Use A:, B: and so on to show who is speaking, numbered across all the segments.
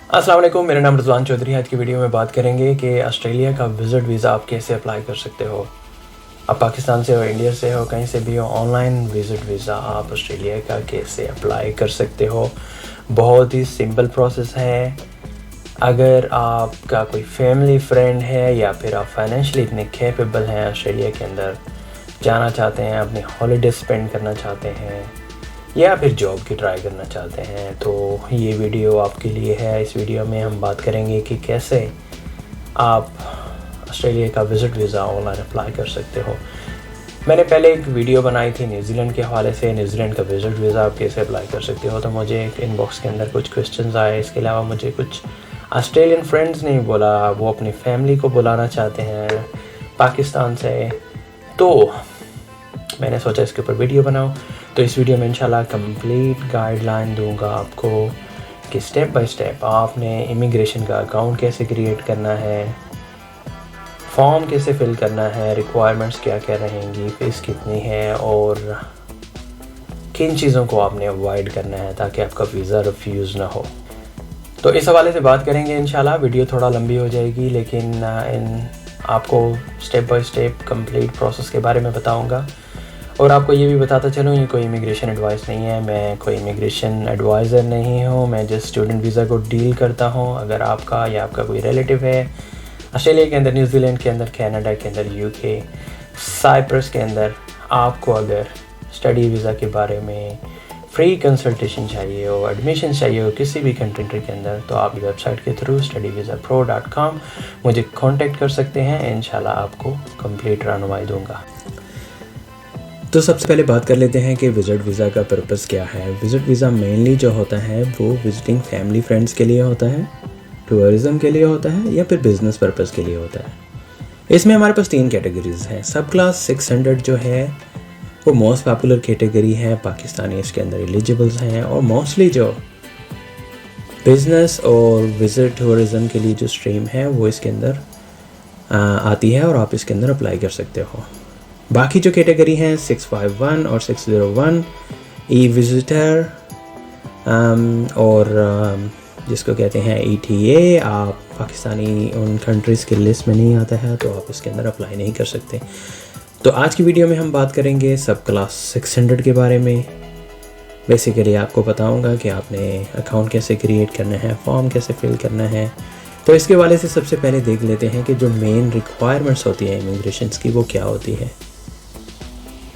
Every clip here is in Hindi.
A: अस्सलाम वालेकुम, मेरा नाम रिजवान चौधरी है। आज की वीडियो में बात करेंगे कि ऑस्ट्रेलिया का विज़िट वीज़ा आप कैसे अप्लाई कर सकते हो। आप पाकिस्तान से हो, इंडिया से हो, कहीं से भी हो, ऑनलाइन विज़िट वीज़ा आप ऑस्ट्रेलिया का कैसे अप्लाई कर सकते हो। बहुत ही सिंपल प्रोसेस है। अगर आपका कोई फैमिली फ्रेंड है या फिर आप फाइनेंशियली इतने कैपेबल हैं, ऑस्ट्रेलिया के अंदर जाना चाहते हैं, अपनी हॉलीडे स्पेंड करना चाहते हैं या फिर जॉब की ट्राई करना चाहते हैं, तो ये वीडियो आपके लिए है। इस वीडियो में हम बात करेंगे कि कैसे आप ऑस्ट्रेलिया का विज़िट वीज़ा ऑनलाइन अप्लाई कर सकते हो। मैंने पहले एक वीडियो बनाई थी न्यूजीलैंड के हवाले से, न्यूजीलैंड का विज़िट वीज़ा आप कैसे अप्लाई कर सकते हो। तो मुझे एक इनबॉक्स के अंदर कुछ क्वेश्चंस आए। इसके अलावा मुझे कुछ ऑस्ट्रेलियन फ्रेंड्स ने बोला वो अपनी फैमिली को बुलाना चाहते हैं पाकिस्तान से, तो मैंने सोचा इसके ऊपर वीडियो बनाऊं। तो इस वीडियो में इंशाल्लाह कंप्लीट गाइडलाइन दूंगा आपको कि स्टेप बाय स्टेप आपने इमिग्रेशन का अकाउंट कैसे क्रिएट करना है, फॉर्म कैसे फिल करना है, रिक्वायरमेंट्स क्या क्या रहेंगी, फीस कितनी है और किन चीज़ों को आपने अवॉइड करना है ताकि आपका वीज़ा रिफ्यूज़ ना हो। तो इस हवाले से बात करेंगे इंशाल्लाह। वीडियो थोड़ा लंबी हो जाएगी लेकिन आपको step by step complete process के बारे में बताऊंगा। और आपको ये भी बताता चलूँ, ये कोई इमिग्रेशन एडवाइस नहीं है, मैं कोई इमिग्रेशन एडवाइज़र नहीं हूँ, मैं जस्ट स्टूडेंट वीज़ा को डील करता हूँ। अगर आपका या आपका कोई रिलेटिव है ऑस्ट्रेलिया के अंदर, न्यूजीलैंड के अंदर, कनाडा के अंदर, यूके, साइप्रस के अंदर, आपको अगर स्टडी वीज़ा के बारे में फ्री कंसल्टेशन चाहिए हो, एडमिशन चाहिए हो किसी भी कंट्री के अंदर, तो आप वेबसाइट के थ्रू studyvisapro.com मुझे कांटेक्ट कर सकते हैं। इंशाल्लाह आपको कंप्लीट रहनुमाई दूंगा। तो सबसे पहले बात कर लेते हैं कि विज़िट वीज़ा का पर्पस क्या है। विज़िट वीज़ा मेनली जो होता है वो विजिटिंग फैमिली फ्रेंड्स के लिए होता है, टूरिज़म के लिए होता है या फिर बिज़नेस पर्पस के लिए होता है। इसमें हमारे पास 3 कैटेगरीज़ हैं। सब क्लास 600 जो है वो मोस्ट पॉपुलर कैटेगरी है, पाकिस्तानी इसके अंदर एलिजिबल्स हैं। और मोस्टली जो बिज़नेस और विज़िट टूरिज़म के लिए जो स्ट्रीम है वो इसके अंदर आती है और आप इसके अंदर अप्लाई कर सकते हो। बाकी जो कैटेगरी हैं 651 और 601 ई विज़िटर और जिसको कहते हैं ETA, आप पाकिस्तानी उन कंट्रीज़ के लिस्ट में नहीं आता है तो आप इसके अंदर अप्लाई नहीं कर सकते। तो आज की वीडियो में हम बात करेंगे सब क्लास 600 के बारे में। बेसिकली आपको बताऊंगा कि आपने अकाउंट कैसे क्रिएट करना है, फॉर्म कैसे फिल करना है। तो इसके वाले से सबसे पहले देख लेते हैं कि जो मेन रिक्वायरमेंट्स होती है इमिग्रेशन की वो क्या होती है।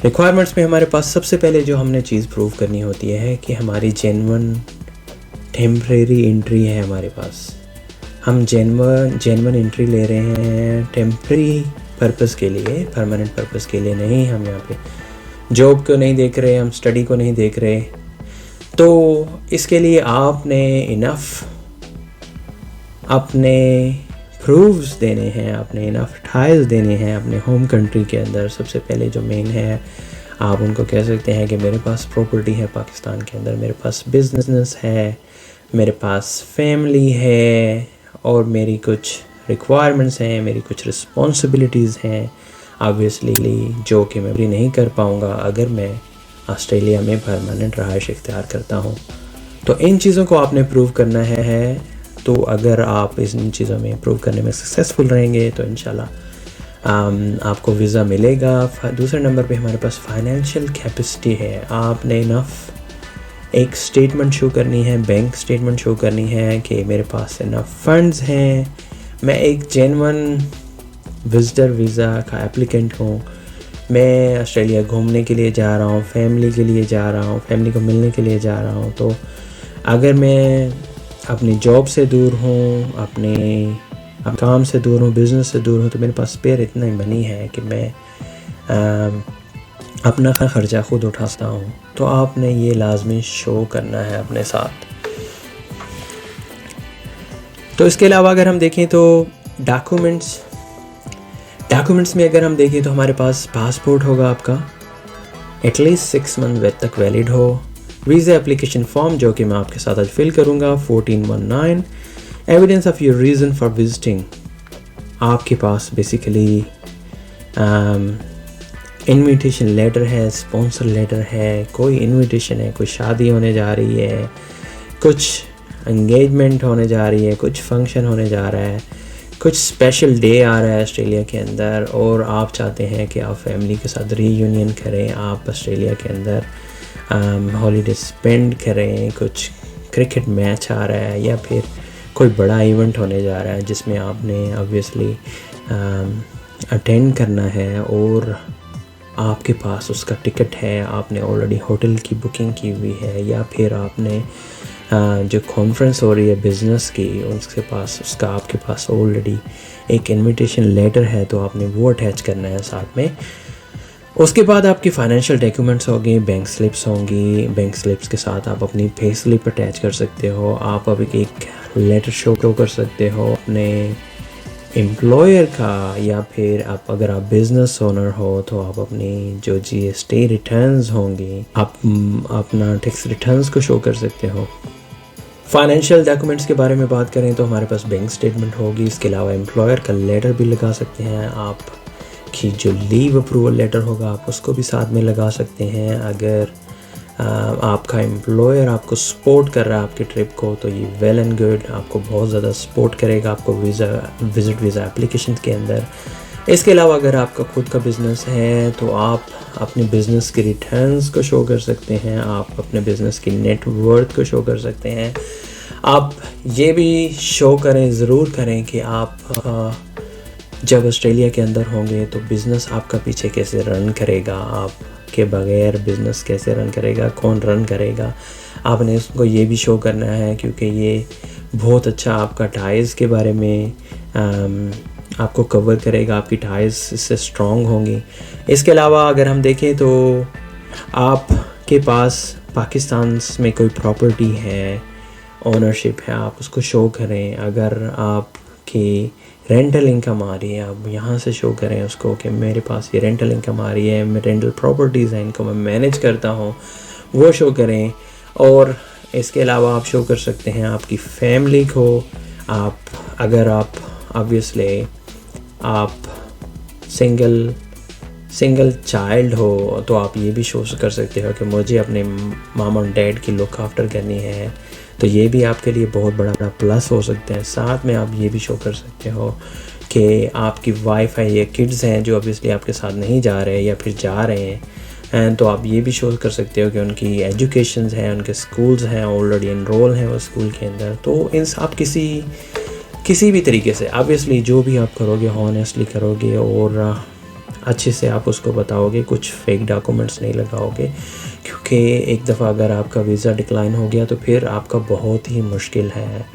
A: रिक्वायरमेंट्स में हमारे पास सबसे पहले जो हमने चीज़ प्रूव करनी होती है कि हमारी जेन्युइन टेम्परेरी एंट्री है हमारे पास। हम जेन्युइन एंट्री ले रहे हैं टेम्परेरी पर्पस के लिए, परमानेंट पर्पस के लिए नहीं। हम यहाँ पे जॉब को नहीं देख रहे, हम स्टडी को नहीं देख रहे। तो इसके लिए आपने इनफ अपने प्रूफ्स देने हैं, आपने इनफ टाइल्स देने हैं अपने होम कंट्री के अंदर। सबसे पहले जो मेन है, आप उनको कह सकते हैं कि मेरे पास प्रॉपर्टी है पाकिस्तान के अंदर, मेरे पास बिजनेस है, मेरे पास फैमिली है और मेरी कुछ रिक्वायरमेंट्स हैं, मेरी कुछ रिस्पॉन्सिबिलिटीज़ हैं ऑब्वियसली जो कि मैं पूरी नहीं कर पाऊँगा अगर मैं ऑस्ट्रेलिया में परमानेंट रहाइश इख्तियार करता हूँ। तो इन चीज़ों को आपने प्रूव करना है। तो अगर आप इन चीज़ों में प्रूव करने में सक्सेसफुल रहेंगे तो इंशाल्लाह आपको वीज़ा मिलेगा। दूसरे नंबर पे हमारे पास फाइनेंशियल कैपेसिटी है। आपने इनफ एक स्टेटमेंट शो करनी है, बैंक स्टेटमेंट शो करनी है कि मेरे पास इनफ फंड्स हैं, मैं एक जेन्युइन विजिटर वीज़ा का एप्लीकेंट हूँ, मैं ऑस्ट्रेलिया घूमने के लिए जा रहा हूँ, फैमिली के लिए जा रहा हूँ, फैमिली को मिलने के लिए जा रहा हूँ। तो अगर मैं अपनी जॉब से दूर हूँ, अपने काम से दूर हूँ, बिज़नेस से दूर हूँ, तो मेरे पास स्पेयर इतना ही मनी है कि मैं अपना ख़र्चा ख़ुद उठा सकता हूँ। तो आपने ये लाजमी शो करना है अपने साथ। तो इसके अलावा अगर हम देखें तो डॉक्यूमेंट्स में अगर हम देखें तो हमारे पास पासपोर्ट होगा आपका, एटलीस्ट 6 मंथ तक वैलिड हो। वीज़ा एप्लीकेशन फॉर्म जो कि मैं आपके साथ आज फिल करूँगा 1419। Evidence of your reason for visiting, आपके पास बेसिकली इनविटेशन लेटर है, स्पॉन्सर लेटर है, कोई इनविटेशन है, कोई शादी होने जा रही है, कुछ एंगेजमेंट होने जा रही है, कुछ फंक्शन होने जा रहा है, कुछ स्पेशल डे आ रहा है ऑस्ट्रेलिया के अंदर और आप चाहते हैं कि आप फैमिली के साथ रीयूनियन करें, आप ऑस्ट्रेलिया के अंदर हॉलीडे स्पेंड करें, कुछ क्रिकेट मैच आ रहा है या फिर कोई बड़ा इवेंट होने जा रहा है जिसमें आपने ऑब्वियसली अटेंड करना है और आपके पास उसका टिकट है, आपने ऑलरेडी होटल की बुकिंग की हुई है या फिर आपने जो कॉन्फ्रेंस हो रही है बिज़नेस की उसका आपके पास ऑलरेडी एक इनविटेशन लेटर है, तो आपने वो अटैच करना है साथ में। उसके बाद आपकी फाइनेंशियल डॉक्यूमेंट्स होंगे, बैंक स्लिप्स होंगी, बैंक स्लिप्स के साथ आप अपनी पे स्लिप अटैच कर सकते हो, आप अब एक लेटर शो कर सकते हो अपने एम्प्लॉयर का, या फिर आप अगर आप बिज़नेस ओनर हो तो आप अपनी जो GST रिटर्न्स होंगी आप अपना टैक्स रिटर्न्स को शो कर सकते हो। फाइनेंशियल डॉक्यूमेंट्स के बारे में बात करें तो हमारे पास बैंक स्टेटमेंट होगी, इसके अलावा एम्प्लॉयर का लेटर भी लगा सकते हैं, आपकी जो लीव अप्रूवल लेटर होगा आप उसको भी साथ में लगा सकते हैं। अगर आपका एम्प्लॉयर आपको सपोर्ट कर रहा है आपके ट्रिप को तो ये वेल एंड गुड, आपको बहुत ज़्यादा सपोर्ट करेगा आपको विज़िट वीज़ा एप्लीकेशन के अंदर। इसके अलावा अगर आपका खुद का बिज़नेस है तो आप अपने बिज़नेस के रिटर्न्स को शो कर सकते हैं, आप अपने बिज़नेस की नेट वर्थ को शो कर सकते हैं। आप ये भी शो करें, ज़रूर करें कि आप जब ऑस्ट्रेलिया के अंदर होंगे तो बिज़नेस आपका पीछे कैसे रन करेगा, आपके बगैर बिज़नेस कैसे रन करेगा, कौन रन करेगा, आपने उसको ये भी शो करना है, क्योंकि ये बहुत अच्छा आपका टाइज़ के बारे में आपको कवर करेगा, आपकी टाइज़ इससे स्ट्रॉन्ग होंगी। इसके अलावा अगर हम देखें तो आपके पास पाकिस्तान में कोई प्रॉपर्टी है, ओनरशिप है, आप उसको शो करें। अगर आपकी रेंटल इनकम आ रही है आप यहाँ से शो करें उसको कि मेरे पास ये रेंटल इनकम आ रही है, मैं रेंटल प्रॉपर्टीज़ हैं इनको मैं मैनेज करता हूँ, वो शो करें। और इसके अलावा आप शो कर सकते हैं आपकी फैमिली को, अगर आप ऑब्वियसली आप सिंगल चाइल्ड हो तो आप ये भी शो कर सकते हो कि मुझे अपने मामा और डैड की लुक आफ्टर करनी है, तो ये भी आपके लिए बहुत बड़ा प्लस हो सकता है। साथ में आप ये भी शो कर सकते हो कि आपकी वाइफ है या किड्स हैं जो ऑब्वियसली आपके साथ नहीं जा रहे या फिर जा रहे हैं, तो आप ये भी शो कर सकते हो कि उनकी एजुकेशंस हैं, उनके स्कूल्स हैं, ऑलरेडी एनरोल हैं वो स्कूल के अंदर। तो इन आप किसी भी तरीके से ऑब्वियसली जो भी आप करोगे हॉनेस्टली करोगे और अच्छे से आप उसको बताओगे, कुछ फेक डॉक्यूमेंट्स नहीं लगाओगे, क्योंकि एक दफ़ा अगर आपका वीज़ा डिक्लाइन हो गया तो फिर आपका बहुत ही मुश्किल है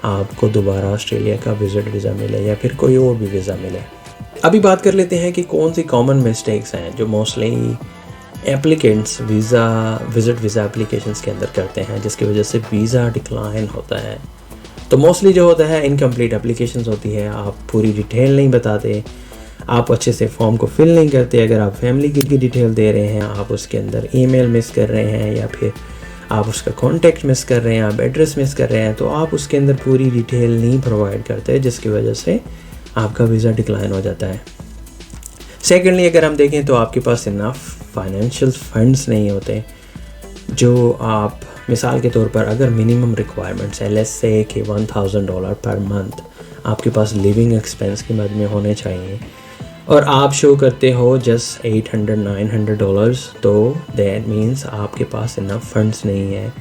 A: आपको दोबारा ऑस्ट्रेलिया का विज़िट वीज़ा मिले या फिर कोई और भी वीज़ा मिले। अभी बात कर लेते हैं कि कौन सी कॉमन मिस्टेक्स हैं जो mostly applicants visit visa applications के अंदर करते हैं जिसकी वजह से वीज़ा डिक्लाइन होता है। तो मोस्टली जो होता है इनकम्प्लीट एप्लीकेशंस होती है, आप पूरी डिटेल नहीं बताते, आप अच्छे से फॉर्म को फिल नहीं करते। अगर आप फैमिली की डिटेल दे रहे हैं, आप उसके अंदर ईमेल मिस कर रहे हैं या फिर आप उसका कॉन्टैक्ट मिस कर रहे हैं, आप एड्रेस मिस कर रहे हैं, तो आप उसके अंदर पूरी डिटेल नहीं प्रोवाइड करते, जिसकी वजह से आपका वीज़ा डिक्लाइन हो जाता है। सेकेंडली अगर हम देखें तो आपके पास इनफ फाइनेंशियल फंड्स नहीं होते, जो आप मिसाल के तौर पर अगर मिनिमम रिक्वायरमेंट्स है लेट्स से कि $1000 पर मंथ आपके पास लिविंग एक्सपेंस के मद में होने चाहिए और आप शो करते हो जस्ट $800-900, तो दैट मीन्स आपके पास इनफ फंड्स नहीं है।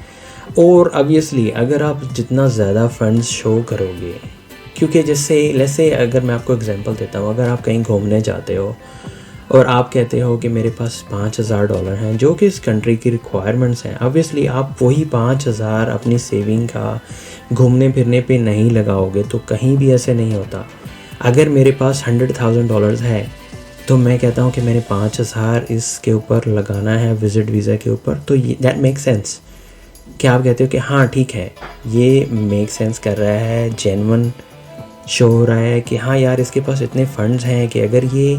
A: और ऑब्वियसली अगर आप जितना ज़्यादा फंड्स शो करोगे, क्योंकि जैसे लेट्स से अगर मैं आपको एग्जांपल देता हूँ, अगर आप कहीं घूमने जाते हो और आप कहते हो कि मेरे पास $5000 हैं जो कि इस कंट्री की रिक्वायरमेंट्स हैं, ऑब्वियसली आप वही 5000 अपनी सेविंग का घूमने फिरने पे नहीं लगाओगे, तो कहीं भी ऐसे नहीं होता। अगर मेरे पास $100,000 है तो मैं कहता हूँ कि मैंने 5000 इसके ऊपर लगाना है विज़िट वीज़ा के ऊपर, तो दैट मेक सेंस कि आप कहते हो कि हाँ ठीक है, ये मेक सेंस कर रहा है, जेन्युइन शो हो रहा है कि हाँ यार इसके पास इतने फंड्स हैं कि अगर ये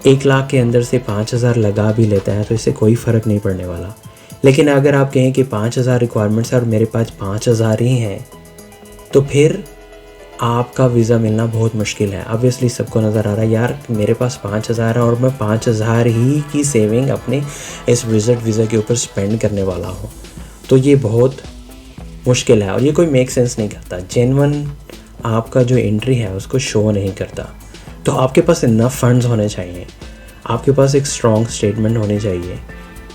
A: 1 लाख के अंदर से 5000 लगा भी लेता है तो इससे कोई फ़र्क नहीं पड़ने वाला। लेकिन अगर आप कहें कि 5000 रिक्वायरमेंट्स है और मेरे पास 5000 ही हैं, तो फिर आपका वीज़ा मिलना बहुत मुश्किल है। ऑब्वियसली सबको नज़र आ रहा है यार मेरे पास 5000 है और मैं 5000 ही की सेविंग अपने इस विज़िट वीज़ा के ऊपर स्पेंड करने वाला हूँ, तो ये बहुत मुश्किल है और ये कोई मेक सेंस नहीं करता। जेन्युइन आपका जो एंट्री है उसको शो नहीं करता। तो आपके पास इनफ फंड्स होने चाहिए, आपके पास एक स्ट्रॉन्ग स्टेटमेंट होनी चाहिए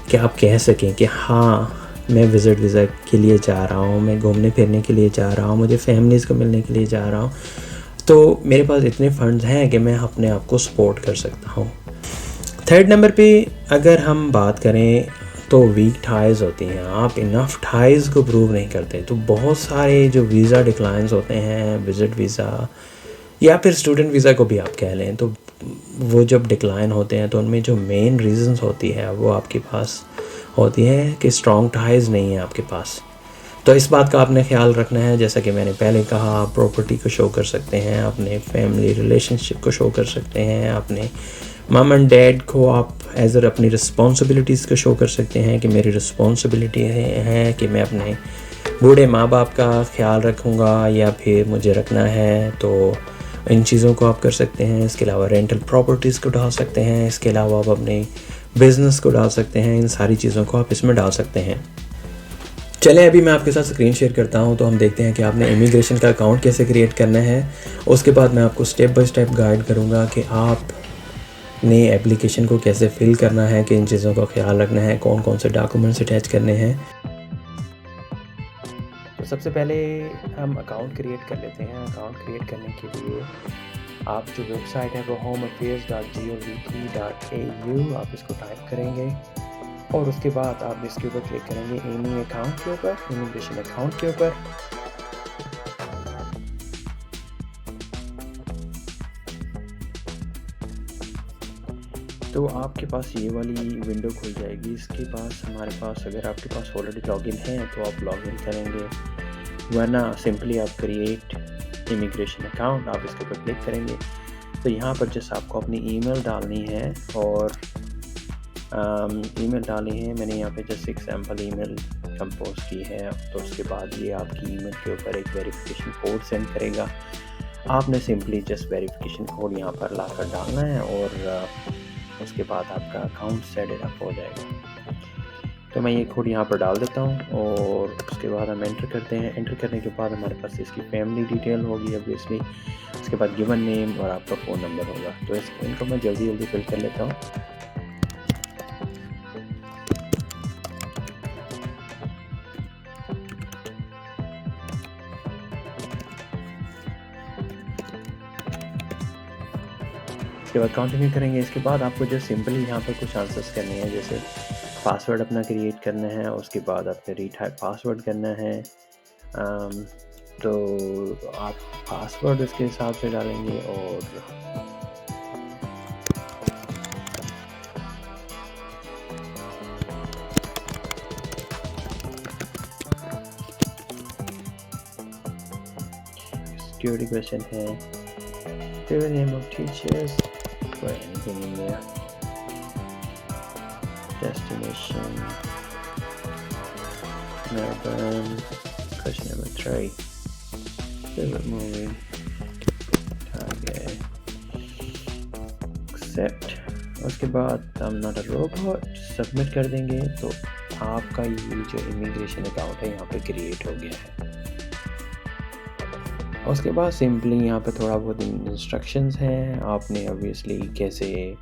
A: कि आप कह सकें कि हाँ मैं विज़िट वीज़ा के लिए जा रहा हूँ, मैं घूमने फिरने के लिए जा रहा हूँ, मुझे फैमिलीज़ को मिलने के लिए जा रहा हूँ, तो मेरे पास इतने फंड्स हैं कि मैं अपने आप को सपोर्ट कर सकता हूँ। थर्ड नंबर पे अगर हम बात करें तो वीक टाइज़ होती हैं। आप इनफ टाइज़ को प्रूव नहीं करते तो बहुत सारे जो वीज़ा डिक्लाइंस होते हैं, विज़िट वीज़ा या फिर स्टूडेंट वीज़ा को भी आप कह लें, तो वो जब डिक्लाइन होते हैं तो उनमें जो मेन रीज़न्स होती है वो आपके पास होती है कि स्ट्रॉन्ग टाइज़ नहीं है आपके पास। तो इस बात का आपने ख्याल रखना है। जैसा कि मैंने पहले कहा, आप प्रॉपर्टी को शो कर सकते हैं, अपने फैमिली रिलेशनशिप को शो कर सकते हैं, अपने मम एंड डैड को आप एज अ अपनी रिस्पॉन्सिबिलिटीज़ को शो कर सकते हैं कि मेरी रिस्पॉन्सिबिलिटी है कि मैं अपने बूढ़े माँ बाप का ख्याल रखूँगा या फिर मुझे रखना है, तो इन चीज़ों को आप कर सकते हैं। इसके अलावा रेंटल प्रॉपर्टीज़ को डाल सकते हैं, इसके अलावा आप अपने बिज़नेस को डाल सकते हैं, इन सारी चीज़ों को आप इसमें डाल सकते हैं। चलें अभी मैं आपके साथ स्क्रीन शेयर करता हूं तो हम देखते हैं कि आपने इमिग्रेशन का अकाउंट कैसे क्रिएट करना है। उसके बाद मैं आपको स्टेप बाय स्टेप गाइड करूंगा कि आपने एप्लीकेशन को कैसे फिल करना है, कि इन चीज़ों का ख्याल रखना है, कौन कौन से डॉक्यूमेंट्स अटैच करने हैं। तो सबसे पहले हम अकाउंट क्रिएट कर लेते हैं। अकाउंट क्रिएट करने के लिए आप जो वेबसाइट है वो homeaffairs.gov.au आप इसको टाइप करेंगे और उसके बाद आप इसके ऊपर क्लिक करेंगे एनी अकाउंट के ऊपर, इमिग्रेशन अकाउंट के ऊपर। तो आपके पास ये वाली विंडो खुल जाएगी। इसके पास हमारे पास अगर आपके पास ऑलरेडी लॉगिन है तो आप लॉगिन करेंगे, वरना सिंपली आप क्रिएट इमिग्रेशन अकाउंट आप इसके ऊपर क्लिक करेंगे। तो यहाँ पर जैसे आपको अपनी ईमेल डालनी है और ईमेल डाली है। मैंने यहाँ पे जस्ट एक सैम्पल ईमेल कंपोज की है। तो उसके बाद ये आपकी ईमेल के ऊपर एक वेरिफिकेशन कोड सेंड करेगा। आपने सिंपली जस्ट वेरिफिकेशन कोड यहाँ पर लाकर डालना है और उसके बाद आपका अकाउंट सेट अप हो जाएगा। तो मैं ये कोड यहाँ पर डाल देता हूँ और उसके बाद हम एंटर करते हैं। एंटर करने के बाद हमारे पास इसकी फैमिली डिटेल होगी ऑब्वियसली, उसके बाद गिवन नेम और आपका फ़ोन नंबर होगा। तो इनको मैं जल्दी फिल कर लेता हूँ। इसके बाद कंटिन्यू करेंगे। इसके बाद आपको जो सिंपली यहाँ पर कुछ आंसर्स करने हैं, जैसे पासवर्ड अपना क्रिएट करना है, उसके बाद आपने रीटाइप पासवर्ड करना है। तो आप पासवर्ड उसके हिसाब से डालेंगे और सिक्योरिटी क्वेश्चन है, favorite name of teachers, put anything in there, destination Melbourne, question number 3, favorite movie, target, accept। उसके बाद I'm not a robot submit कर देंगे तो आपका ये जो इमिग्रेशन अकाउंट है यहाँ पे क्रिएट हो गया है। उसके बाद सिंपली यहाँ पे थोड़ा बहुत इंस्ट्रक्शंस हैं। आपने ऑब्वियसली कैसे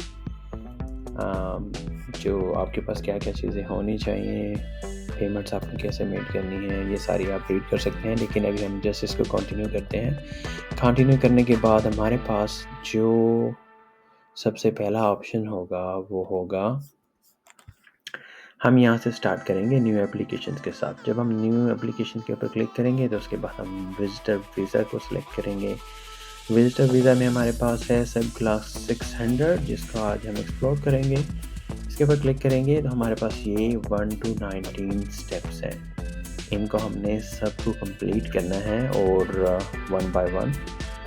A: जो आपके पास क्या क्या चीज़ें होनी चाहिए, पेमेंट्स आपने कैसे मेड करनी है, ये सारी आप रीड कर सकते हैं। लेकिन अभी हम जस्ट इसको कंटिन्यू करते हैं। कंटिन्यू करने के बाद हमारे पास जो सबसे पहला ऑप्शन होगा वो होगा, हम यहाँ से स्टार्ट करेंगे न्यू एप्लीकेशन के साथ। जब हम न्यू एप्लीकेशन के ऊपर क्लिक करेंगे तो उसके बाद हम विजिटर वीज़ा को सिलेक्ट करेंगे। विजिटर वीज़ा में हमारे पास है सब क्लास 600 जिसको आज हम एक्सप्लोर करेंगे। इसके ऊपर क्लिक करेंगे तो हमारे पास ये 1 to 19 स्टेप्स हैं। इनको हमने सबको कंप्लीट करना है और 1 by 1।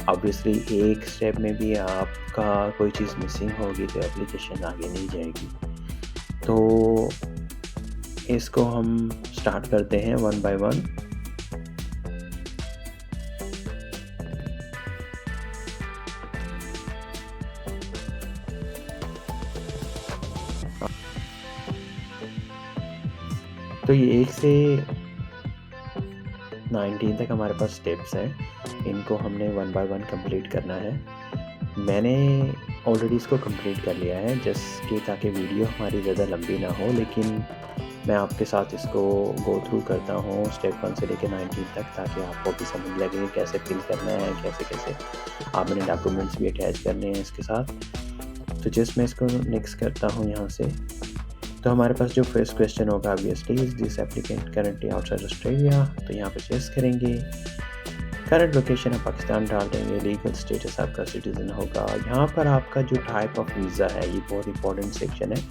A: ऑब्वियसली एक स्टेप में भी आपका कोई चीज़ मिसिंग होगी तो एप्लीकेशन आगे नहीं जाएगी। तो इसको हम स्टार्ट करते हैं 1 by 1। तो ये 1 से 19 तक हमारे पास स्टेप्स हैं, इनको हमने वन बाय वन कंप्लीट करना है। मैंने ऑलरेडी इसको कंप्लीट कर लिया है, जस्ट कि ताकि वीडियो हमारी ज़्यादा लंबी ना हो, लेकिन मैं आपके साथ इसको गो थ्रू करता हूँ स्टेप 1 से लेकर 19 तक, ताकि आपको भी समझ लगे कैसे फिल करना है, कैसे आपने डॉक्यूमेंट्स भी अटैच करने हैं इसके साथ। तो जस्ट मैं इसको नेक्स्ट करता हूँ यहाँ से। तो हमारे पास जो फर्स्ट क्वेश्चन होगा obviously, is this applicant currently outside Australia, तो यहाँ पर चेस करेंगे। करंट लोकेशन आप पाकिस्तान डाल देंगे, लीगल स्टेटस आपका सिटीज़न होगा। यहाँ पर आपका जो टाइप ऑफ वीज़ा है, ये बहुत इंपॉर्टेंट सेक्शन है।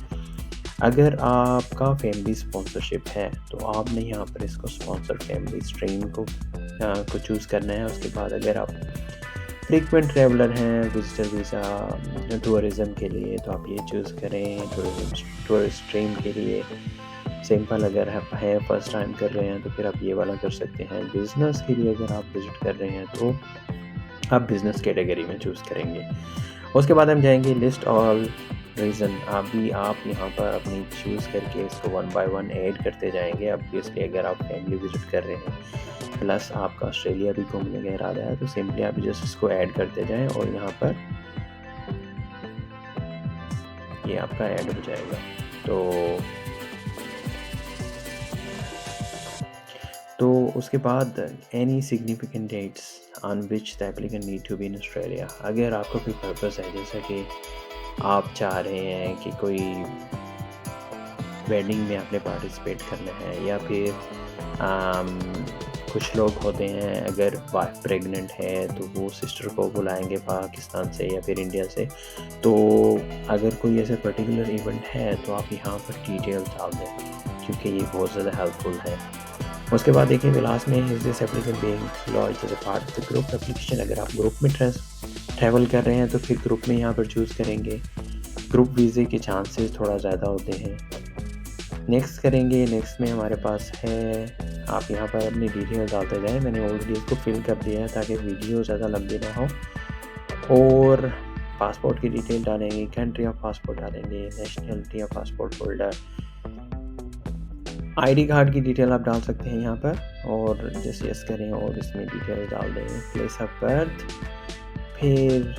A: अगर आपका फैमिली स्पॉन्सरशिप है तो आपने यहाँ पर इसको स्पॉन्सर फैमिली स्ट्रीम को चूज़ करना है। उसके बाद अगर आप फ्रीक्वेंट ट्रैवलर हैं, विजिटर वीज़ा टूरिज़म के लिए, तो आप ये चूज़ करें। टूरिस्ट स्ट्रीम के लिए सिंपल अगर आप हैं फर्स्ट टाइम कर रहे हैं तो फिर आप ये वाला कर सकते हैं। बिज़नेस के लिए अगर आप विज़िट कर रहे हैं तो आप बिज़नेस कैटेगरी में चूज़ करेंगे। उसके बाद हम जाएंगे लिस्ट ऑल रीज़न। आप यहाँ पर अपनी चूज़ करके इसको वन बाय वन ऐड करते जाएंगे। ऑब्वियसली अगर आप फैमिली विज़िट कर रहे हैं प्लस आपका ऑस्ट्रेलिया भी घूमने का इरादा है तो सिंपली आप जस्ट इसको ऐड करते जाएं और यहाँ पर ये आपका ऐड हो जाएगा। तो उसके बाद any significant dates on which the applicant need to be in Australia. अगर आपका कोई पर्पस है, जैसा कि आप चाह रहे हैं कि कोई वेडिंग में आपने पार्टिसिपेट करना है, या फिर कुछ लोग होते हैं अगर वाइफ प्रेग्नेंट है तो वो सिस्टर को बुलाएंगे पाकिस्तान से या फिर इंडिया से। तो अगर कोई ऐसे पर्टिकुलर इवेंट है तो आप यहाँ पर डिटेल्स डाल दें, क्योंकि ये बहुत ज़्यादा हेल्पफुल है। उसके बाद देखिए लास्ट में is this applicant being launched as a part of the group application. अगर आप ग्रुप में ट्रैवल कर रहे हैं तो फिर ग्रुप में यहाँ पर चूज़ करेंगे। ग्रुप वीज़े के चांसेस थोड़ा ज़्यादा होते हैं। नेक्स्ट करेंगे। नेक्स्ट में हमारे पास है, आप यहाँ पर अपनी डिटेल डालते जाएं। मैंने ऑलरेडी इसको फिल कर दिया है ताकि वीडियो ज़्यादा लंबी ना हो। और पासपोर्ट की डिटेल डालेंगे, कंट्री ऑफ पासपोर्ट डालेंगे, nationality of passport holder, ID card की डिटेल आप डाल सकते हैं यहाँ पर, और जैसे यस करें और इसमें डिटेल डाल दें। प्लेस ऑफ बर्थ, फिर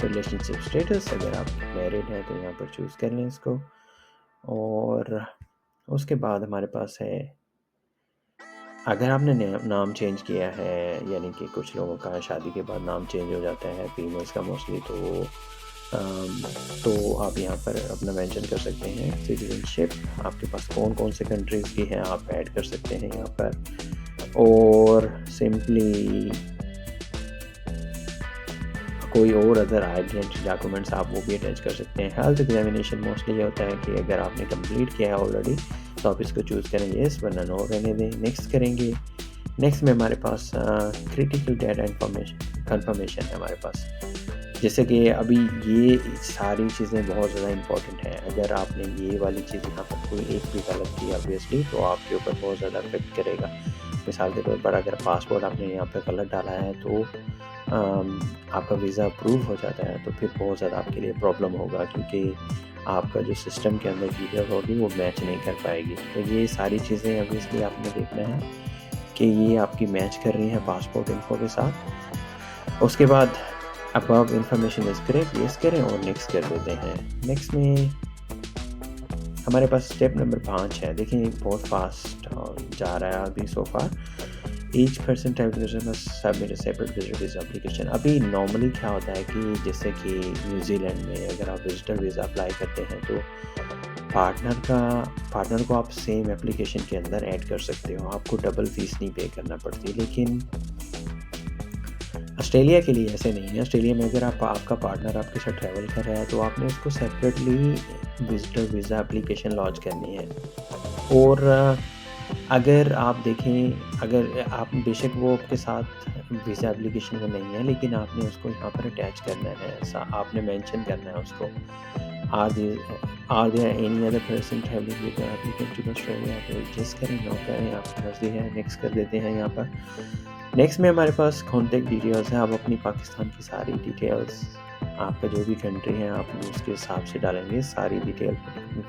A: रिलेशनशिप स्टेटस, अगर आप मैरिड हैं तो यहाँ पर चूज़ कर लें इसको। और उसके बाद हमारे पास है, अगर आपने नाम चेंज किया है, यानी कि कुछ लोगों का शादी के बाद नाम चेंज हो जाता है, फीमेल्स का मोस्टली, तो आप यहाँ पर अपना मेंशन कर सकते हैं। सिटीजनशिप आपके पास कौन कौन से कंट्रीज़ की हैं आप ऐड कर सकते हैं यहाँ पर। और सिंपली कोई और अदर आइडेंटिटी डॉक्यूमेंट्स आप वो भी अटैच कर सकते हैं। हेल्थ एग्जामिनेशन मोस्टली ये होता है कि अगर आपने कंप्लीट किया है ऑलरेडी तो आप इसको चूज़ करें येस, वरना नो रहने दें। नेक्स्ट करेंगे। नेक्स्ट में हमारे पास क्रिटिकल डेटा कंफर्मेशन है हमारे पास। जैसे कि अभी ये सारी चीज़ें बहुत ज़्यादा इंपॉर्टेंट हैं। अगर आपने ये वाली चीज़ यहाँ पर कोई एक भी गलत की ऑब्वियसली तो आपके ऊपर बहुत ज़्यादा इफेक्ट करेगा। मिसाल के तौर पर अगर पासपोर्ट आपने यहाँ पर गलत डाला है तो आपका वीज़ा अप्रूव हो जाता है तो फिर बहुत ज़्यादा आपके लिए प्रॉब्लम होगा, क्योंकि आपका जो सिस्टम के अंदर डिटेल होगी वो मैच नहीं कर पाएगी। तो ये सारी चीज़ें ऑब्वियसली आपने देखना है कि ये आपकी मैच कर रही है पासपोर्ट इन्फो के साथ। उसके बाद above information is correct, yes करें और नेक्स्ट कर देते हैं। नेक्स्ट में हमारे पास स्टेप नंबर 5 है। देखिए बहुत फास्ट जा रहा है अभी so far. Each person submit separate visitor visa application. अभी नॉर्मली क्या होता है कि जैसे कि न्यूजीलैंड में अगर आप विजिटर वीज़ा अप्लाई करते हैं तो पार्टनर को आप सेम एप्लीकेशन के अंदर ऐड कर सकते हो, आपको डबल फीस नहीं पे करना पड़ती। लेकिन ऑस्ट्रेलिया के लिए ऐसे नहीं है। ऑस्ट्रेलिया में अगर आपका पार्टनर आपके साथ ट्रैवल कर रहा है तो आपने उसको separately visitor visa application launch करनी है। और अगर आप देखें, अगर आप बेशक वो आपके साथ वीज़ा एप्लीकेशन में नहीं है लेकिन आपने उसको यहाँ पर अटैच करना है, ऐसा आपने मेंशन करना है उसको। Are there any other person travelling with applicant to Australia, तो जस्ट करें, नो करें, आपकी मर्जी है। नेक्स्ट कर देते हैं यहाँ पर। नेक्स्ट में हमारे पास कॉन्टैक्ट डिटेल्स है। आप अपनी पाकिस्तान की सारी डिटेल्स, आपका जो भी कंट्री है आप उसके हिसाब से डालेंगे, सारी डिटेल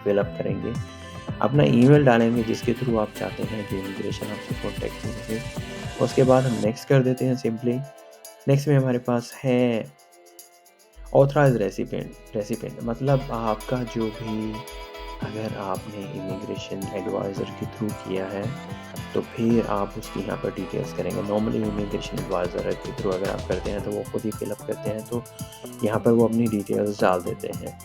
A: फिलअप करेंगे, अपना ईमेल डालेंगे जिसके थ्रू आप चाहते हैं कि इमिग्रेशन आपसे कॉन्टैक्ट करेंगे। उसके बाद हम नेक्स्ट कर देते हैं सिंपली। नेक्स्ट में हमारे पास है ऑथराइज रेसिपेंट, मतलब आपका जो भी, अगर आपने इमिग्रेशन एडवाइज़र के थ्रू किया है तो फिर आप उसकी यहाँ पर डिटेल्स करेंगे। नॉर्मली इमिग्रेशन एडवाइज़र के थ्रू अगर आप करते हैं तो वो खुद ही फिलअप करते हैं, तो यहाँ पर वो अपनी डिटेल्स डाल देते हैं।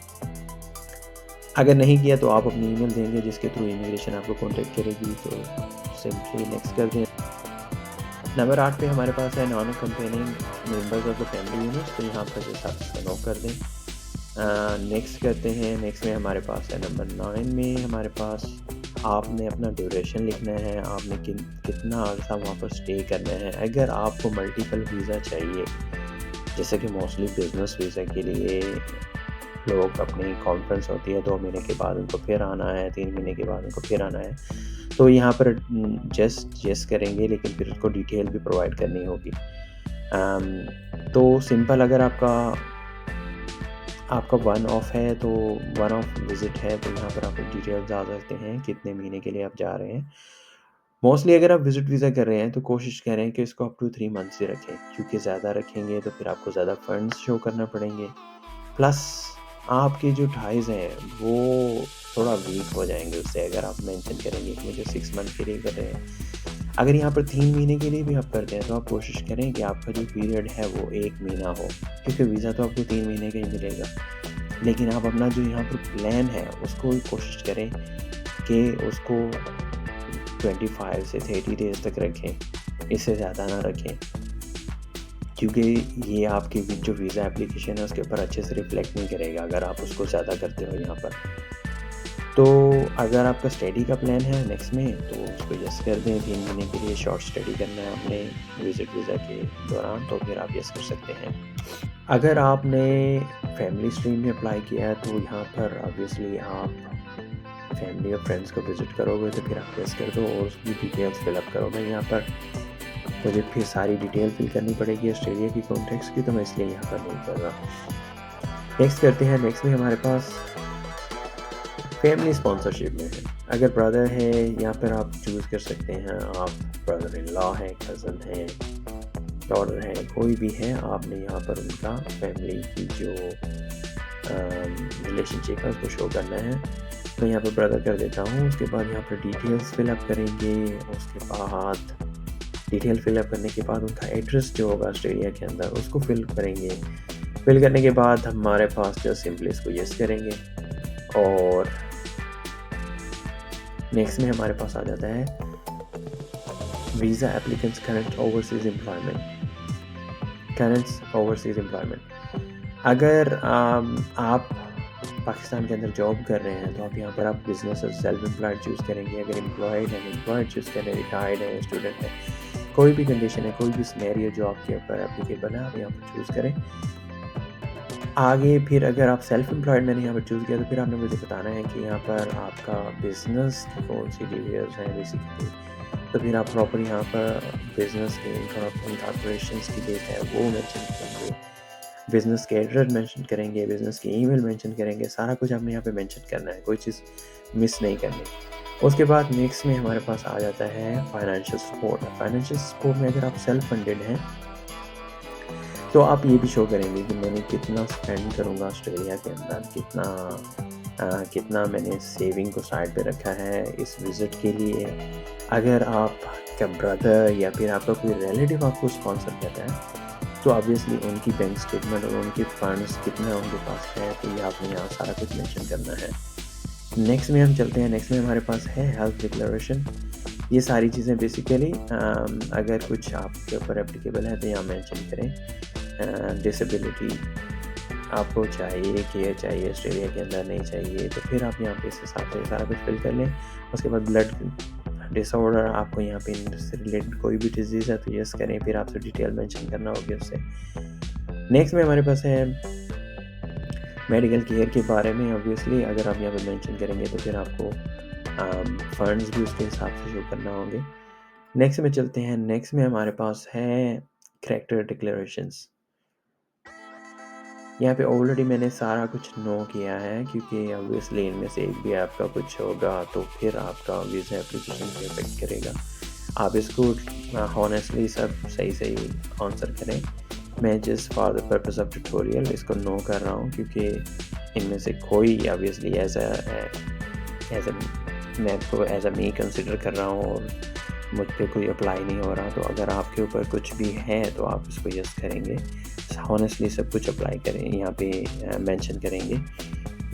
A: अगर नहीं किया तो आप अपनी ईमेल देंगे जिसके थ्रू इमिग्रेशन आपको कॉन्टेक्ट करेगी। तो सिंपली नेक्स्ट कर दें। नंबर 8 पे हमारे पास है non campaigning members of the family units, तो यहाँ पर जैसा आप इसका नो कर दें। नेक्स्ट करते हैं। नेक्स्ट में हमारे पास है नंबर 9 में हमारे पास आपने अपना ड्यूरेशन लिखना है, आपने कितना अर्सा वहाँ पर स्टे करना है। अगर आपको मल्टीपल वीज़ा चाहिए, जैसे कि मोस्टली बिज़नेस वीज़ा के लिए लोग, अपनी कॉन्फ्रेंस होती है 2 महीने के बाद उनको फिर आना है, 3 महीने के बाद उनको फिर आना है, तो यहाँ पर जस्ट यस करेंगे, लेकिन फिर उसको डिटेल भी प्रोवाइड करनी होगी। तो सिंपल, अगर आपका वन ऑफ है तो वन ऑफ विज़िट है, तो यहाँ पर आप डिटेल्स डाल सकते हैं कितने महीने के लिए आप जा रहे हैं। मोस्टली अगर आप विज़िट वीज़ा कर रहे हैं तो कोशिश करें कि इसको अप टू 3 मंथ्स ही रखें, क्योंकि ज़्यादा रखेंगे तो फिर आपको ज़्यादा फंड्स शो करना पड़ेंगे, प्लस आपके जो टाइज़ हैं वो थोड़ा वीक हो जाएंगे उससे, अगर आप मेंशन करेंगे कि मुझे 6 मंथ के लिए कर रहे हैं। अगर यहाँ पर 3 महीने के लिए भी आप करते हैं तो आप कोशिश करें कि आपका जो पीरियड है वो 1 महीना हो, क्योंकि वीज़ा तो आपको 3 महीने का ही मिलेगा। लेकिन आप अपना जो यहाँ पर प्लान है उसको कोशिश करें कि उसको 25 से 30 डेज़ तक रखें, इससे ज़्यादा ना रखें, क्योंकि ये आपकी जो वीज़ा एप्लीकेशन है उसके ऊपर अच्छे से रिफ्लेक्ट नहीं करेगा अगर आप उसको ज़्यादा करते हो यहाँ पर। तो अगर आपका स्टडी का प्लान है नेक्स्ट में तो उसको यस कर दें। 3 महीने के लिए शॉर्ट स्टडी करना है अपने विज़िट वीज़ा के दौरान, तो फिर आप यस कर सकते हैं। अगर आपने फैमिली स्ट्रीम में अप्लाई किया है तो यहाँ पर ऑब्वियसली आप फैमिली और फ्रेंड्स को विज़िट करोगे, तो फिर आप यस कर दो और उसकी डिटेल्स फिलअप करोगे। यहाँ पर मुझे फिर सारी डिटेल फिल करनी पड़ेगी ऑस्ट्रेलिया की कॉन्टेक्स्ट की, तो मैं इसलिए यहाँ पर नहीं कर रहा। नेक्स्ट करते हैं। नेक्स्ट में हमारे पास फैमिली स्पॉन्सरशिप में है। अगर ब्रदर है, यहाँ पर आप चूज़ कर सकते हैं, आप ब्रदर इन लॉ है, कज़न है, डॉटर है, कोई भी है, आपने यहाँ पर उनका फैमिली की जो रिलेशनशिप है उसको शो करना है। तो यहाँ पर ब्रदर कर देता हूँ। उसके बाद यहाँ पर डिटेल्स फिलअप करेंगे। उसके बाद डिटेल फिलअप करने के बाद उनका एड्रेस जो होगा ऑस्ट्रेलिया के अंदर उसको फिल करेंगे। फिल करने के बाद हमारे पास जो सिंपली इसको यस करेंगे और नेक्स्ट में हमारे पास आ जाता है visa applicants current overseas employment. अगर आप पाकिस्तान के अंदर जॉब कर रहे हैं तो आप यहाँ पर आप बिजनेस और सेल्फ एम्प्लॉयड चूज़ करेंगे। अगर एम्प्लॉयड है, एम्प्लॉयड चूज़ करें, रिटायर्ड है, स्टूडेंट है, कोई भी कंडीशन है, कोई भी सिनेरियो जो आपके ऊपर एप्लीकेबल है, आप यहाँ पर चूज़ करें। आगे फिर अगर आप सेल्फ एम्प्लॉयड मैंने यहाँ पर चूज़ किया तो फिर आपने मुझे बताना है कि यहाँ पर आपका बिज़नेस की कौन सी डिटेल्स हैं बेसिकली। तो फिर आप प्रॉपर यहाँ पर बिज़नेस के इनकॉर्पोरेशंस की डेट है वो मेंशन करेंगे, बिज़नेस के एड्रेस मेंशन करेंगे, बिज़नेस की ईमेल मेंशन करेंगे, सारा कुछ आपने यहाँ पे मेंशन करना है, कोई चीज़ मिस नहीं करनी। उसके बाद नेक्स्ट में हमारे पास आ जाता है फाइनेंशियल सपोर्ट। फाइनेंशियल सपोर्ट में अगर आप सेल्फ फंडेड हैं तो आप ये भी शो करेंगे कि मैंने कितना स्पेंड करूँगा ऑस्ट्रेलिया के अंदर, कितना मैंने सेविंग को साइड पे रखा है इस विज़िट के लिए। अगर आपका ब्रदर या फिर आपका कोई रिलेटिव आपको स्पॉन्सर करता है तो ऑब्वियसली उनकी बैंक स्टेटमेंट और उनके फंड्स कितना उनके पास है, तो ये आपने यहाँ सारा कुछ मेंशन करना है। नेक्स्ट में हम चलते हैं। नेक्स्ट में हमारे पास है हेल्थ डिक्लेरेशन। ये सारी चीज़ें बेसिकली अगर कुछ आपके ऊपर एप्लीकेबल है तो यहाँ मेंशन करें। डिसेबिलिटी आपको चाहिए, केयर चाहिए ऑस्ट्रेलिया के अंदर, नहीं चाहिए, तो फिर आप यहाँ पे इस हिसाब से सारा कुछ फिल कर लें। उसके बाद ब्लड डिसऑर्डर, आपको यहाँ पे इनसे रिलेटेड कोई भी डिजीज़ है तो यस करें, फिर आपसे डिटेल मेंशन करना होगी उससे। नेक्स्ट में हमारे पास है मेडिकल केयर के बारे में। ऑब्वियसली अगर आप यहाँ पे मेंशन करेंगे तो फिर आपको फंड्स भी उसके हिसाब से शो करना होंगे। नेक्स्ट में चलते हैं। नेक्स्ट में हमारे पास है कैरेक्टर डिक्लेरेशंस। यहाँ पे ऑलरेडी मैंने सारा कुछ नो किया है, क्योंकि ऑब्वियसली इनमें से एक भी आपका कुछ होगा तो फिर आपका वीज़ा एप्लीकेशन पे इफेक्ट करेगा।
B: आप इसको हॉनेस्टली सब सही आंसर करें। मैं just for the purpose of tutorial इसको नो कर रहा हूँ, क्योंकि इनमें से कोई ऑब्वियसली एज अ मैं इसको एज अ मी कंसिडर कर रहा हूँ और मुझ पे कोई अप्लाई नहीं हो रहा। तो अगर आपके ऊपर कुछ भी है तो आप इसको यस करेंगे, हॉनेस्टली सब कुछ अप्लाई करें, यहाँ पे मेंशन करेंगे।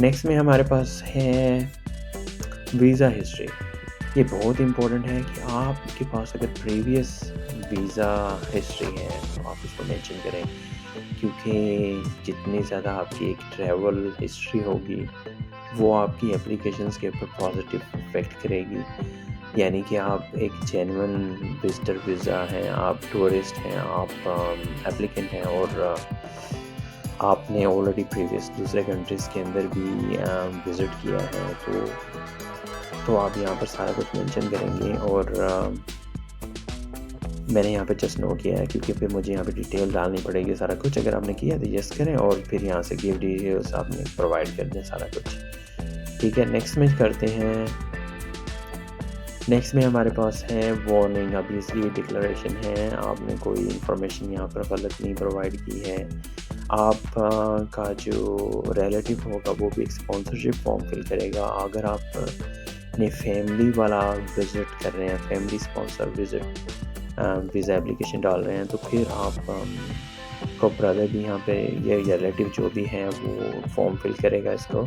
B: नेक्स्ट में हमारे पास है वीज़ा हिस्ट्री। ये बहुत इम्पोर्टेंट है कि आपके पास अगर प्रीवियस वीज़ा हिस्ट्री है तो आप इसको मेंशन करें, क्योंकि जितनी ज़्यादा आपकी एक ट्रैवल हिस्ट्री होगी वो आपकी एप्लीकेशंस के ऊपर पॉजिटिव इफेक्ट करेगी। यानी कि आप एक जेन्युइन विजिटर वीज़ा हैं, आप टूरिस्ट हैं, आप एप्लीकेंट हैं और आपने ऑलरेडी प्रीवियस दूसरे कंट्रीज़ के अंदर भी विज़िट किया है, तो आप यहाँ पर सारा कुछ मेंशन करेंगे। और मैंने यहाँ पे जस्ट नो किया है, क्योंकि फिर मुझे यहाँ पे डिटेल डालनी पड़ेगी सारा कुछ। अगर आपने किया तो यस करें और फिर यहाँ से गिव डिटेल्स आपने प्रोवाइड कर दें सारा कुछ, ठीक है। नेक्स्ट में करते हैं, नेक्स्ट में हमारे पास है वार्निंग। ऑब्वियसली ये डिक्लेरेशन है, आपने कोई इंफॉर्मेशन यहाँ पर गलत नहीं प्रोवाइड की है। आप का जो रिलेटिव होगा वो भी एक स्पॉन्सरशिप फॉर्म फिल करेगा। अगर आप अपने फैमिली वाला विज़िट कर रहे हैं, family sponsor visit visa application डाल रहे हैं, तो फिर आप को ब्रदर भी यहाँ पे ये रिलेटिव जो भी है वो फॉर्म फिल करेगा इसको।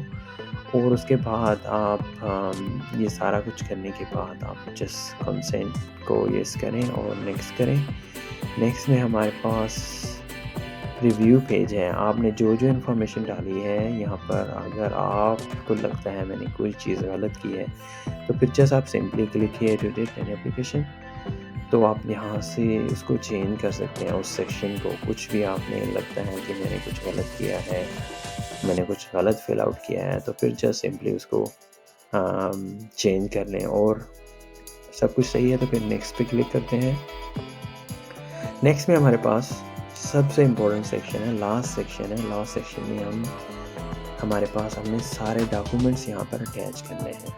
B: और उसके बाद आप ये सारा कुछ करने के बाद आप जस्ट कंसेंट को यस करें और नेक्स्ट करें। नेक्स्ट में हमारे पास रिव्यू पेज है। आपने जो इन्फॉर्मेशन डाली है यहाँ पर, अगर आपको लगता है मैंने कोई चीज़ गलत की है तो फिर जस्ट आप simply click here to edit an application. तो आप यहाँ से उसको चेंज कर सकते हैं उस सेक्शन को। कुछ भी आपने लगता है कि मैंने कुछ गलत किया है, मैंने कुछ गलत फिल आउट किया है, तो फिर जस्ट सिंपली उसको चेंज कर लें और सब कुछ सही है तो फिर नेक्स्ट पे क्लिक करते हैं। नेक्स्ट में हमारे पास सबसे इम्पोर्टेंट सेक्शन है, लास्ट सेक्शन है। लास्ट सेक्शन में हमारे पास हमने सारे डॉक्यूमेंट्स यहाँ पर अटैच करने हैं।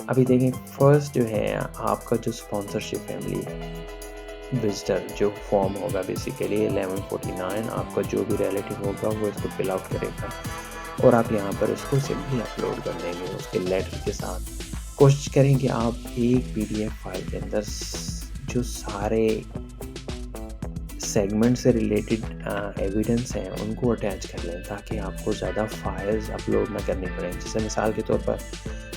B: अभी देखें, फर्स्ट जो है आपका जो स्पॉन्सरशिप फैमिली विजिटर जो फॉर्म होगा, बेसिकली 1149, आपका जो भी रिलेटिव होगा वो इसको फिल आउट करेगा और आप यहाँ पर इसको सिंपली अपलोड कर देंगे उसके लेटर के साथ। कोशिश करें कि आप एक PDF फाइल के अंदर जो सारे सेगमेंट से रिलेटेड एविडेंस हैं उनको अटैच कर लें, ताकि आपको ज़्यादा फाइल्स अपलोड ना करनी पड़े। जैसे मिसाल के तौर पर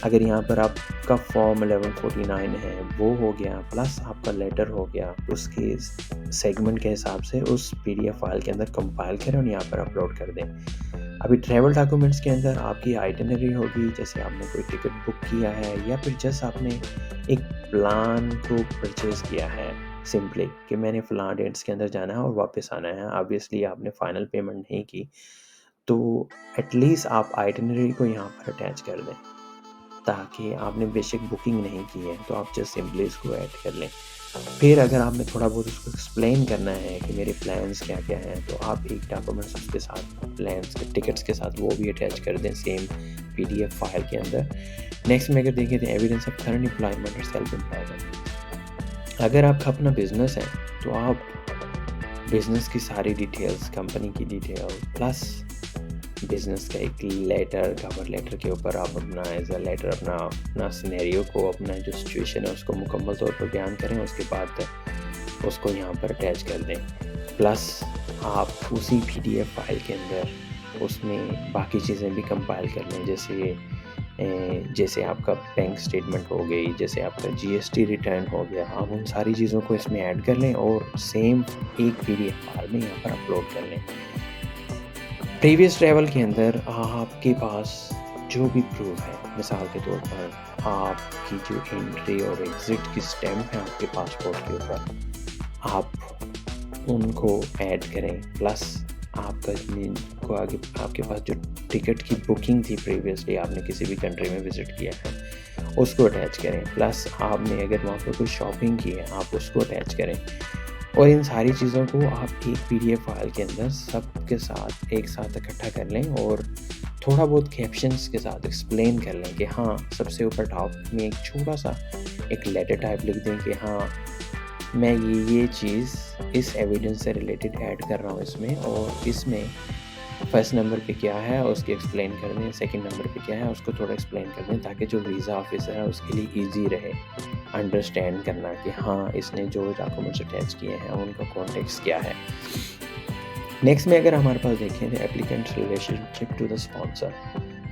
B: अगर यहाँ पर आपका फॉर्म 1149 है वो हो गया, प्लस आपका लेटर हो गया, उसके सेगमेंट के हिसाब से उस PDF फाइल के अंदर कंपाइल करें और यहाँ पर अपलोड कर दें। अभी ट्रैवल डॉक्यूमेंट्स के अंदर आपकी आइटिनरी होगी, जैसे आपने कोई टिकट बुक किया है या फिर जस्ट आपने एक प्लान को परचेज़ किया है सिंपली कि मैंने फ़लाँ डेट्स के अंदर जाना है और वापस आना है। ऑब्वियसली आपने फ़ाइनल पेमेंट नहीं की, तो एटलीस्ट आप आइटिनरी को यहाँ पर अटैच कर दें, ताकि आपने बेशक बुकिंग नहीं की है तो आप जस्ट सिंपली इसको ऐड कर लें। फिर अगर आपने थोड़ा बहुत उसको एक्सप्लेन करना है कि मेरे प्लान्स क्या क्या हैं, तो आप एक डॉक्यूमेंट्स उसके साथ प्लान्स के टिकट्स के साथ वो भी अटैच कर दें सेम PDF फाइल के अंदर। नेक्स्ट में अगर देखें तो एविडेंस ऑफ करंट एम्प्लॉयमेंट और सेल्फ एम्प्लॉयमेंट। अगर आपका अपना बिजनेस है तो आप बिजनेस की सारी डिटेल्स, कंपनी की डिटेल प्लस बिजनेस का एक लेटर, कवर लेटर के ऊपर आप अपना एज अ लेटर अपना सिनेरियो को, अपना जो सिचुएशन है उसको मुकम्मल तौर पर बयान करें। उसके बाद उसको यहाँ पर अटैच कर दें। प्लस आप उसी PDF फाइल के अंदर उसमें बाकी चीज़ें भी कंपाइल कर लें, जैसे आपका बैंक स्टेटमेंट हो गई, जैसे आपका GST रिटर्न हो गया। आप उन सारी चीज़ों को इसमें ऐड कर लें और सेम एक PDF फाइल में यहाँ पर अपलोड कर लें। प्रीवियस ट्रैवल के अंदर आपके पास जो भी प्रूफ है, मिसाल के तौर पर आपकी जो एंट्री और एग्ज़िट की स्टैम्प है आपके पासपोर्ट के ऊपर, आप उनको ऐड करें। प्लस आपके पास जो टिकट की बुकिंग थी प्रीवियसली, आपने किसी भी कंट्री में विज़िट किया है, उसको अटैच करें। प्लस आपने अगर वहाँ पर कोई शॉपिंग की है आप उसको अटैच करें। और इन सारी चीज़ों को आप एक PDF फाइल के अंदर सब के साथ एक साथ इकट्ठा कर लें और थोड़ा बहुत कैप्शंस के साथ एक्सप्लेन कर लें कि हाँ, सबसे ऊपर टॉप में एक छोटा सा एक लेटर टाइप लिख दें कि हाँ, मैं ये चीज़ इस एविडेंस से रिलेटेड ऐड कर रहा हूँ इसमें, और इसमें फर्स्ट नंबर पे क्या है उसकी एक्सप्लेन कर दें, सेकंड नंबर पे क्या है उसको थोड़ा एक्सप्लेन कर दें, ताकि जो वीज़ा ऑफिसर है उसके लिए इजी रहे अंडरस्टैंड करना कि हाँ, इसने जो डॉक्यूमेंट्स अटैच किए हैं उनका कॉन्टेक्स्ट क्या है। नेक्स्ट में अगर हमारे पास देखें तो applicant's relationship to the sponsor,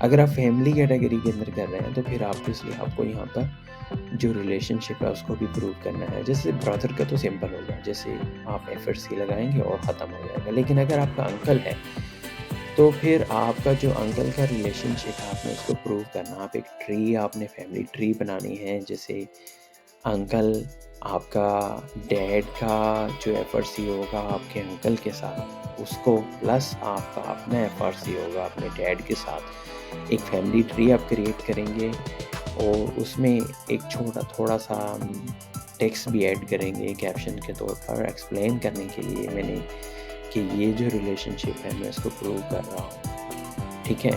B: अगर आप फैमिली कैटेगरी के अंदर कर रहे हैं तो फिर ऑब्वियसली आपको यहाँ पर जो रिलेशनशिप है उसको भी प्रूव करना है। जैसे ब्रदर का तो सिंपल होगा, जैसे आप FRC लगाएंगे और ख़त्म हो जाएगा। लेकिन अगर आपका अंकल है तो फिर आपका जो अंकल का रिलेशनशिप है आपने उसको प्रूव करना। आप एक ट्री, आपने फैमिली ट्री बनानी है, जैसे अंकल आपका डैड का जो FRC होगा आपके अंकल के साथ, उसको प्लस आपका अपना FRC होगा अपने डैड के साथ। एक फैमिली ट्री आप क्रिएट करेंगे और उसमें एक थोड़ा सा टेक्स्ट भी ऐड करेंगे कैप्शन के तौर पर, एक्सप्लेन करने के लिए मैंने कि ये जो रिलेशनशिप है मैं इसको प्रूव कर रहा हूँ। ठीक है,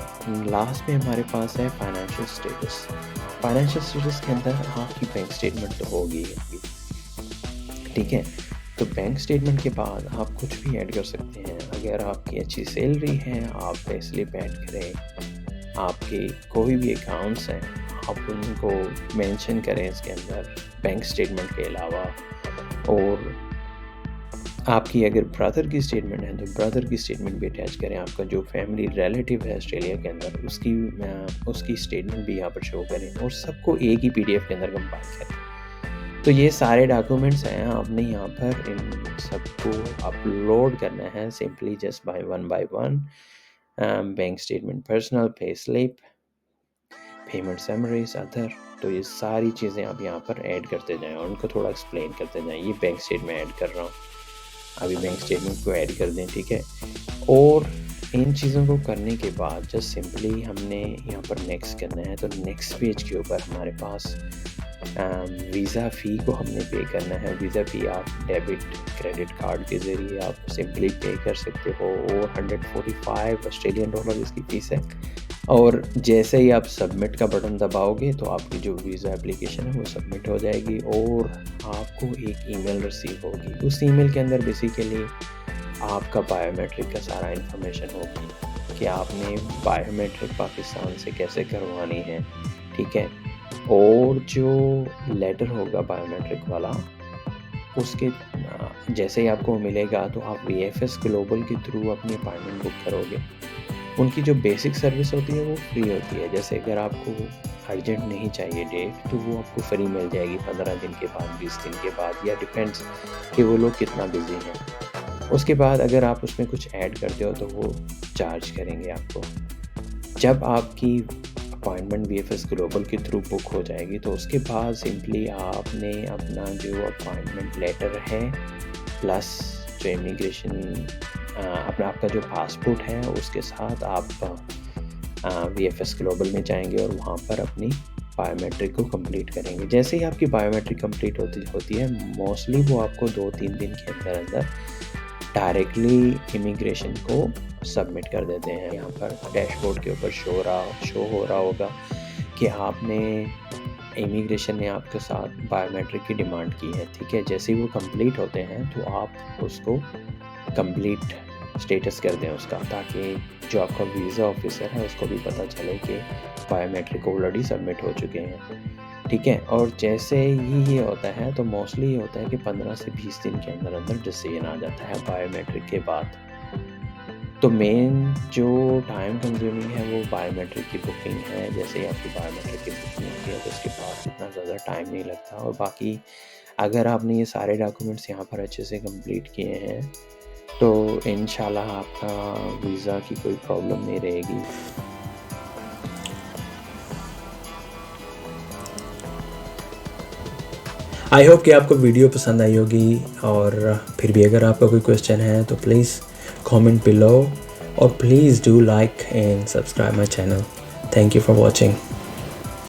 B: लास्ट में हमारे पास है फाइनेंशियल स्टेटस। फाइनेंशियल स्टेटस के अंदर आपकी बैंक स्टेटमेंट तो होगी। ठीक है, तो बैंक स्टेटमेंट के बाद आप कुछ भी ऐड कर सकते हैं। अगर आपकी अच्छी सैलरी है आप पे स्लिप ऐड करें, आपके कोई भी अकाउंट्स हैं आप उनको मेंशन करें इसके अंदर बैंक स्टेटमेंट के अलावा। और आपकी अगर ब्रदर की स्टेटमेंट है तो ब्रदर की स्टेटमेंट भी अटैच करें। आपका जो फैमिली रिलेटिव है ऑस्ट्रेलिया के अंदर उसकी स्टेटमेंट भी यहाँ पर शो करें और सबको एक ही PDF के अंदर कंपाइल करें। तो ये सारे डॉक्यूमेंट्स हैं, आपने यहाँ पर इन सबको अपलोड करना है simply just by one bank statement, personal pay slip, payment summaries, other. तो ये सारी चीज़ें आप यहाँ पर ऐड करते जाएं और उनको थोड़ा एक्सप्लेन करते जाएं। ये बैंक स्टेटमेंट ऐड कर रहा हूँ, अभी बैंक स्टेटमेंट को ऐड कर दें। ठीक है, और इन चीज़ों को करने के बाद जस्ट सिंपली हमने यहाँ पर नेक्स्ट करना है। तो नेक्स्ट पेज के ऊपर हमारे पास वीज़ा फ़ी को हमने पे करना है। वीज़ा फ़ी आप डेबिट क्रेडिट कार्ड के ज़रिए आप सिंपली पे कर सकते हो और 145 ऑस्ट्रेलियन डॉलर इसकी फ़ीस है। और जैसे ही आप सबमिट का बटन दबाओगे तो आपकी जो वीज़ा एप्लीकेशन है वो सबमिट हो जाएगी और आपको एक ईमेल रिसीव होगी। उस ईमेल के अंदर बेसिकली आपका बायोमेट्रिक का सारा इन्फॉर्मेशन होगी कि आपने बायोमेट्रिक पाकिस्तान से कैसे करवानी है। ठीक है, और जो लेटर होगा बायोमेट्रिक वाला उसके जैसे ही आपको मिलेगा तो आप VFS ग्लोबल के थ्रू अपनी अपॉइंटमेंट बुक करोगे। उनकी जो बेसिक सर्विस होती है वो फ्री होती है। जैसे अगर आपको अर्जेंट नहीं चाहिए डेट तो वो आपको फ्री मिल जाएगी 15 दिन के बाद, 20 दिन के बाद, या डिपेंड्स कि वो लोग कितना बिजी हैं। उसके बाद अगर आप उसमें कुछ ऐड करते हो तो वो चार्ज करेंगे आपको। जब आपकी अपॉइंटमेंट VFS ग्लोबल के थ्रू बुक हो जाएगी तो उसके बाद सिंपली आपने अपना जो अपॉइंटमेंट लेटर है प्लस जो इमिग्रेशन आपका जो पासपोर्ट है उसके साथ आप VFS ग्लोबल में जाएंगे और वहाँ पर अपनी बायोमेट्रिक को कंप्लीट करेंगे। जैसे ही आपकी बायोमेट्रिक कंप्लीट होती है मोस्टली वो आपको 2-3 दिन के अंदर डायरेक्टली इमिग्रेशन को सबमिट कर देते हैं। यहाँ पर डैशबोर्ड के ऊपर शो हो रहा होगा कि आपने इमिग्रेशन ने आपके साथ बायोमेट्रिक की डिमांड की है। ठीक है, जैसे ही वो कंप्लीट होते हैं तो आप उसको कंप्लीट स्टेटस कर दें उसका, ताकि जो आपका वीज़ा ऑफिसर है उसको भी पता चले कि बायोमेट्रिक ऑलरेडी सबमिट हो चुके हैं। ठीक है, और जैसे ही ये होता है तो मोस्टली ये होता है कि 15 से 20 दिन के अंदर डिसीजन आ जाता है बायोमेट्रिक के बाद। तो मेन जो टाइम कंज्यूमिंग है वो बायोमेट्रिक की बुकिंग है। जैसे ही आपकी बायोमेट्रिक की बुकिंग होती है तो उसके बाद इतना ज़्यादा टाइम नहीं लगता। और बाकी अगर आपने ये सारे डॉक्यूमेंट्स यहाँ पर अच्छे से कंप्लीट किए हैं तो इंशाल्लाह आपका वीज़ा की कोई प्रॉब्लम नहीं रहेगी।
A: आई होप कि आपको वीडियो पसंद आई होगी, और फिर भी अगर आपका कोई क्वेश्चन है तो प्लीज़ कमेंट बिलो और please do like and subscribe my channel. Thank you for watching.